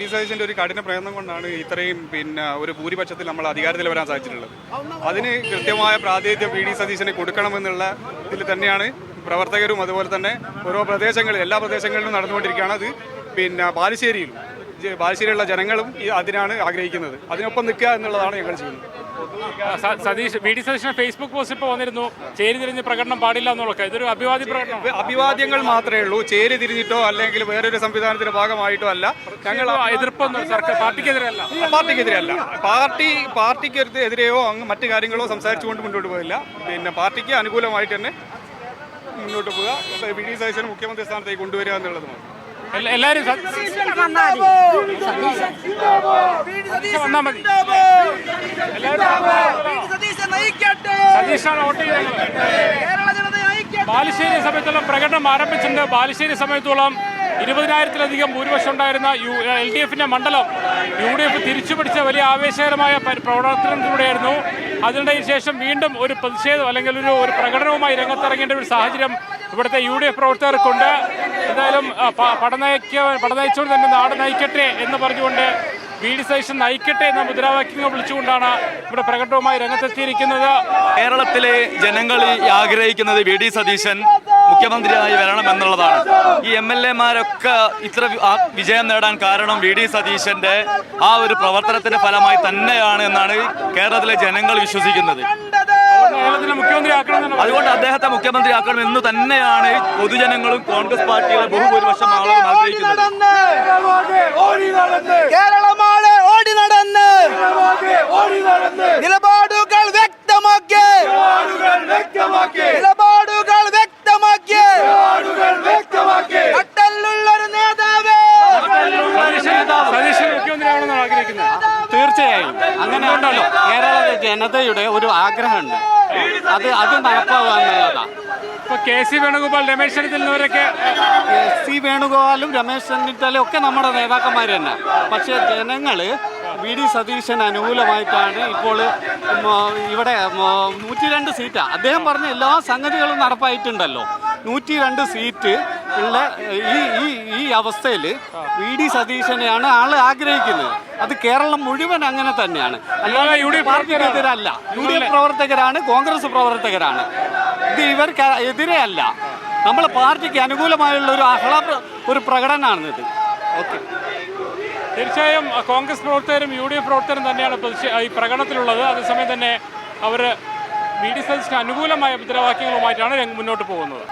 D സതീശൻ്റെ ഒരു കഠിന പ്രയത്നം കൊണ്ടാണ് ഇത്രയും ഒരു ഭൂരിപക്ഷത്തിൽ നമ്മൾ അധികാരത്തിൽ വരാൻ സാധിച്ചിട്ടുള്ളത്. അതിന് കൃത്യമായ പ്രാതിനിധ്യം ഡി സതീശന് കൊടുക്കണമെന്നുള്ള ഇതിൽ തന്നെയാണ് പ്രവർത്തകരും അതുപോലെ തന്നെ ഓരോ പ്രദേശങ്ങളിൽ എല്ലാ പ്രദേശങ്ങളിലും നടന്നുകൊണ്ടിരിക്കുകയാണ്. അത് ബാലുശ്ശേരിയിലുള്ള ജനങ്ങളും അതിനാണ് ആഗ്രഹിക്കുന്നത്. അതിനൊപ്പം നിൽക്കുക എന്നുള്ളതാണ് ഞങ്ങൾ ചെയ്യുന്നത്. ഡി സതീശൻ ഫേസ്ബുക്ക് പോസ്റ്റ് ഇപ്പോൾ വന്നിരുന്നു, ചേരിതിരിഞ്ഞ് പ്രകടനം പാടില്ല എന്നുള്ളതൊക്കെ. ഇതൊരു അഭിവാദ്യ പ്രകടനം, അഭിവാദ്യങ്ങൾ മാത്രമേ ഉള്ളൂ. ചേരി തിരിഞ്ഞിട്ടോ അല്ലെങ്കിൽ വേറൊരു സംവിധാനത്തിന്റെ ഭാഗമായിട്ടോ അല്ല. ഞങ്ങൾ എതിർപ്പൊന്നും പാർട്ടിക്കെതിരല്ല. പാർട്ടിക്ക് എതിരെയോ മറ്റു കാര്യങ്ങളോ സംസാരിച്ചുകൊണ്ട് മുന്നോട്ട് പോകില്ല. പാർട്ടിക്ക് അനുകൂലമായിട്ട് തന്നെ മുന്നോട്ട് പോവുക, ഡി സതീശൻ മുഖ്യമന്ത്രി സ്ഥാനത്തേക്ക് കൊണ്ടുവരിക എന്നുള്ളതുമാണ്. എല്ലാവരും വന്നാൽ മതി. സതീശാണ് വോട്ട് ചെയ്തത്. ബാലുശ്ശേരി സമയത്തോളം പ്രകടനം ആരംഭിച്ചിട്ടുണ്ട്. ബാലുശ്ശേരി സമയത്തോളം 20,000-ലധികം ഭൂരിപക്ഷം ഉണ്ടായിരുന്ന LDF-ന്റെ മണ്ഡലം UDF തിരിച്ചുപിടിച്ച വലിയ ആവേശകരമായ പ്രവർത്തനത്തിലൂടെയായിരുന്നു. അതിനിടെ ശേഷം വീണ്ടും ഒരു പ്രതിഷേധം അല്ലെങ്കിൽ ഒരു പ്രകടനവുമായി രംഗത്തിറങ്ങേണ്ട ഒരു സാഹചര്യം ഇവിടുത്തെ UDF പ്രവർത്തകർക്കുണ്ട്. എന്തായാലും പടനയിച്ചോട് തന്നെ നാട് നയിക്കട്ടെ എന്ന് പറഞ്ഞുകൊണ്ട് ഡി സതീശൻ നയിക്കട്ടെ എന്ന മുദ്രാവാക്യങ്ങൾ വിളിച്ചുകൊണ്ടാണ് ഇവിടെ പ്രകടനവുമായി രംഗത്തെത്തിയിരിക്കുന്നത്. കേരളത്തിലെ ജനങ്ങൾ ആഗ്രഹിക്കുന്നത് ഡി സതീശൻ മുഖ്യമന്ത്രിയായി വരണം എന്നുള്ളതാണ്. ഈ MLA-മാരൊക്കെ ഇത്ര വിജയം നേടാൻ കാരണം ഡി സതീശന്റെ ആ ഒരു പ്രവർത്തനത്തിന്റെ ഫലമായി തന്നെയാണ് എന്നാണ് കേരളത്തിലെ ജനങ്ങൾ വിശ്വസിക്കുന്നത്. അതുകൊണ്ട് അദ്ദേഹത്തെ മുഖ്യമന്ത്രിയാക്കണം എന്ന് തന്നെയാണ് പൊതുജനങ്ങളും കോൺഗ്രസ് പാർട്ടികളെ ബഹുഭൂരിപക്ഷം ആളുകളും ആഗ്രഹിക്കുന്നത്. നിലപാടുകൾ വ്യക്തമാക്കി അട്ടല്ലുള്ളൊരു നേതാവ് സതീശൻ മുഖ്യമന്ത്രിയാവണമെന്നാണ് ആഗ്രഹിക്കുന്നത്. തീർച്ചയായും അങ്ങനെ ഉണ്ടല്ലോ. കേരള ജനതയുടെ ഒരു ആഗ്രഹമുണ്ട്, അത് നടപ്പാവുക എന്നുള്ളതാണ്. ഇപ്പൊ KC വേണുഗോപാൽ, രമേശ് ചെന്നിത്തലവരൊക്കെ വേണുഗോപാലും രമേശ് ചെന്നിത്തലയും ഒക്കെ നമ്മുടെ നേതാക്കന്മാർ തന്നെ. പക്ഷേ ജനങ്ങൾ ഡി സതീശന് അനുകൂലമായിട്ടാണ് ഇപ്പോൾ ഇവിടെ 102 സീറ്റാ. അദ്ദേഹം പറഞ്ഞ എല്ലാ സംഗതികളും നടപ്പായിട്ടുണ്ടല്ലോ. 102 സീറ്റ് ഉള്ള ഈ അവസ്ഥയിൽ ഡി സതീശനെയാണ് ആള് ആഗ്രഹിക്കുന്നത്. അത് കേരളം മുഴുവൻ അങ്ങനെ തന്നെയാണ്. അല്ലാതെ പാർട്ടിക്കെതിരല്ല. UDF പ്രവർത്തകരാണ്, കോൺഗ്രസ് പ്രവർത്തകരാണ്. ഇത് ഇവർക്ക് എതിരെ അല്ല. നമ്മളെ പാർട്ടിക്ക് അനുകൂലമായുള്ള ഒരു പ്രകടനമാണിത്. ഓക്കെ, തീർച്ചയായും കോൺഗ്രസ് പ്രവർത്തകരും UDF പ്രവർത്തകരും തന്നെയാണ് ഈ പ്രകടനത്തിലുള്ളത്. അതേസമയം തന്നെ അവർ ഡി സതീശന് അനുകൂലമായ മുദ്രാവാക്യങ്ങളുമായിട്ടാണ് മുന്നോട്ട് പോകുന്നത്.